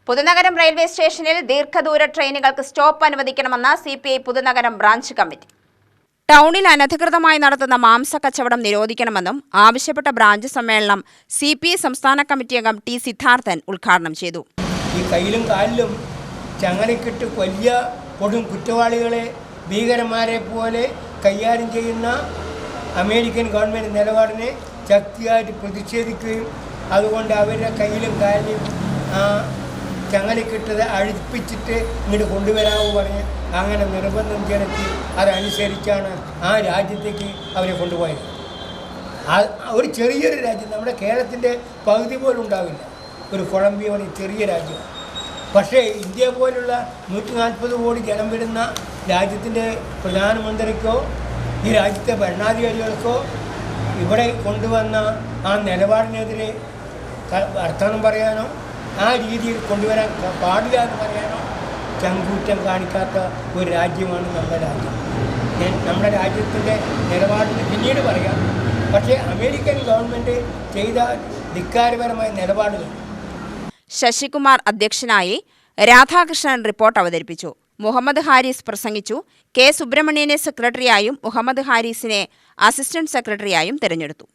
Puthunagaram railway സ്റ്റേഷനിൽ ദീർഘദൂര ട്രെയിനുകൾക്ക് stop അനുവദിക്കണമെന്ന് CPI പുതുനഗരം ബ്രാഞ്ച് കമ്മിറ്റി. ടൗണിൽ അനധികൃതമായി നടത്തുന്ന മാംസക്കച്ചവടം നിരോധിക്കണമെന്നും ആവശ്യപ്പെട്ട ബ്രാഞ്ച് സമ്മേളനം CPI സംസ്ഥാന കമ്മിറ്റി അംഗം T. സിദ്ധാർത്ഥൻ ഉദ്ഘാടനം ചെയ്തു. ഈ കയ്യിലും കാലിലും ചങ്ങലക്കിട്ട് വലിയ കൊടും കുറ്റവാളികളെ ഭീകരന്മാരെ പോലെ കൈകാര്യം ചെയ്യുന്ന അമേരിക്കൻ ഗവൺമെൻറ് നിലപാടിനെ ശക്തിയായിട്ട് പ്രതിഷേധിക്കുകയും അതുകൊണ്ട് അവരുടെ കയ്യിലും കാലിലും ചങ്ങലക്കിട്ടത് അഴിപ്പിച്ചിട്ട് ഇങ്ങോട്ട് കൊണ്ടുവരാമെന്ന് പറഞ്ഞ് അങ്ങനെ നിർബന്ധം ചെലുത്തി അതനുസരിച്ചാണ് ആ രാജ്യത്തേക്ക് അവരെ കൊണ്ടുപോയത്. ഒരു ചെറിയൊരു രാജ്യം, നമ്മുടെ കേരളത്തിൻ്റെ പകുതി പോലും ഉണ്ടാവില്ല, ഒരു കൊളംബിയ ചെറിയ രാജ്യം. പക്ഷേ ഇന്ത്യ പോലുള്ള 140 കോടി ജനം വരുന്ന രാജ്യത്തിൻ്റെ പ്രധാനമന്ത്രിക്കോ ഈ രാജ്യത്തെ ഭരണാധികാരികൾക്കോ ഇവിടെ കൊണ്ടുവന്ന ആ നിലപാടിനെതിരെ വർത്തമാനം പറയാനോ ആ രീതിയിൽ കൊണ്ടുവരാൻ പാടില്ല എന്ന് പറയാനോ ചങ്കൂറ്റം കാണിക്കാത്ത ഒരു രാജ്യമാണ് നമ്മുടെ രാജ്യം. നമ്മുടെ രാജ്യത്തിൻ്റെ നിലപാടിന് പിന്നീട് പറയാം. പക്ഷേ അമേരിക്കൻ ഗവൺമെൻറ് ചെയ്ത ധിക്കാരപരമായ നിലപാടുകൾ. ശശികുമാർ അധ്യക്ഷനായി, രാധാകൃഷ്ണൻ റിപ്പോർട്ട് അവതരിപ്പിച്ചു. മുഹമ്മദ് ഹാരിസ് പ്രസംഗിച്ചു. K. സുബ്രഹ്മണ്യനെ സെക്രട്ടറിയായും മുഹമ്മദ് ഹാരിസിനെ അസിസ്റ്റന്റ് സെക്രട്ടറിയായും തെരഞ്ഞെടുത്തു.